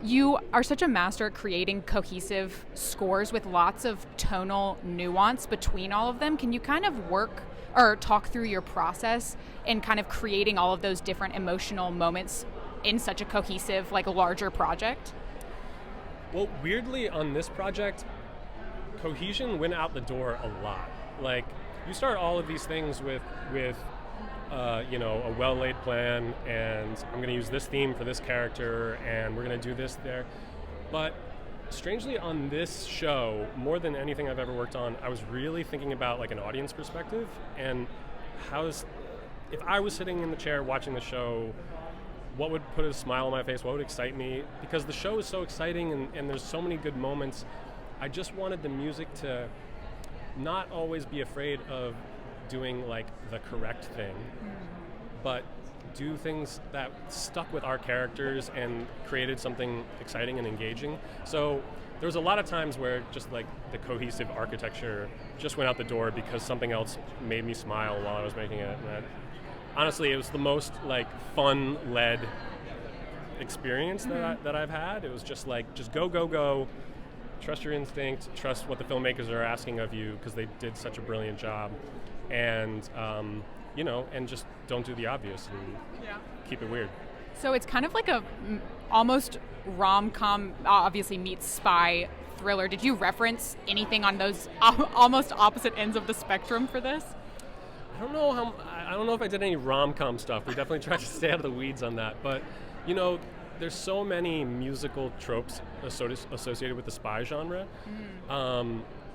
You are such a master at creating cohesive scores with lots of tonal nuance between all of them. Can you kind of work or talk through your process in kind of creating all of those different emotional moments in such a cohesive, like, larger project? Well, weirdly, on this project, cohesion went out the door a lot. Like, you start all of these things with a well-laid plan, and I'm going to use this theme for this character, and we're going to do this there. But strangely, on this show, more than anything I've ever worked on, I was really thinking about like an audience perspective, and if I was sitting in the chair watching the show, what would put a smile on my face, what would excite me? Because the show is so exciting, and there's so many good moments. I just wanted the music to not always be afraid of doing like the correct thing, but do things that stuck with our characters and created something exciting and engaging. So there was a lot of times where just like the cohesive architecture just went out the door because something else made me smile while I was making it. And honestly, it was the most like fun-led experience that I've had. It was just like, just go. Trust your instinct, trust what the filmmakers are asking of you, because they did such a brilliant job. And, and just don't do the obvious and keep it weird. So it's kind of like a almost rom-com, obviously meets spy thriller. Did you reference anything on those almost opposite ends of the spectrum for this? I don't know if I did any rom-com stuff. We definitely tried to stay out of the weeds on that. But, there's so many musical tropes associated with the spy genre.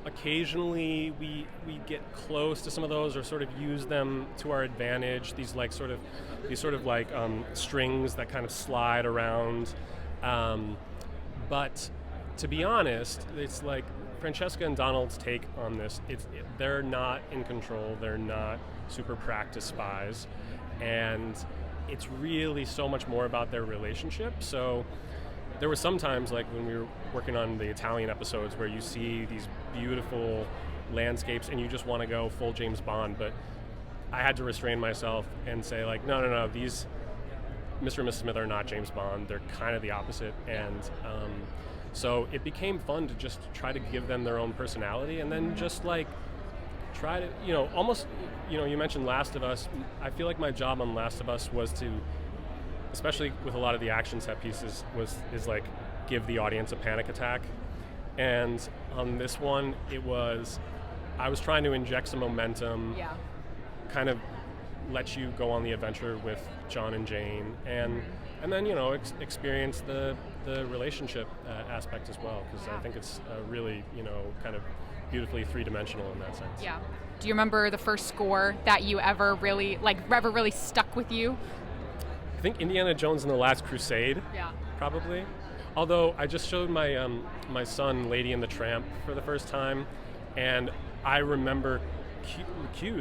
Occasionally we get close to some of those or sort of use them to our advantage. These sort of strings that kind of slide around. But to be honest, it's like Francesca and Donald's take on this. They're not in control. They're not super practiced spies, and it's really so much more about their relationship. So there were some times, like when we were working on the Italian episodes, where you see these beautiful landscapes and you just want to go full James Bond, but I had to restrain myself and say, like, no, these Mr. and Mrs. Smith are not James Bond. They're kind of the opposite. And so it became fun to just try to give them their own personality, and then just like try to, almost, you mentioned Last of Us. I feel like my job on Last of Us was to, especially with a lot of the action set pieces, is like give the audience a panic attack. And on this one, I was trying to inject some momentum, kind of let you go on the adventure with John and Jane, and then experience the relationship aspect as well, because I think it's really kind of beautifully three-dimensional in that sense. Yeah. Do you remember the first score that you ever really stuck with you? I think Indiana Jones and the Last Crusade. Probably. Although I just showed my my son Lady and the Tramp for the first time, and I remember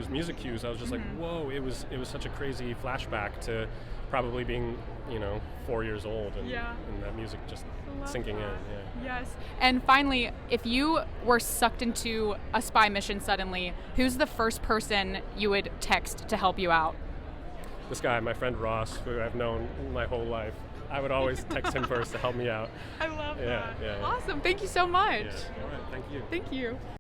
music cues. I was just like, whoa! It was such a crazy flashback to probably being 4 years old, and that music just sinking in. Yes. And finally, if you were sucked into a spy mission suddenly, who's the first person you would text to help you out? This guy, my friend Ross, who I've known my whole life. I would always text him first to help me out. I love that. Yeah. Awesome. Thank you so much. Yeah. All right. Thank you. Thank you.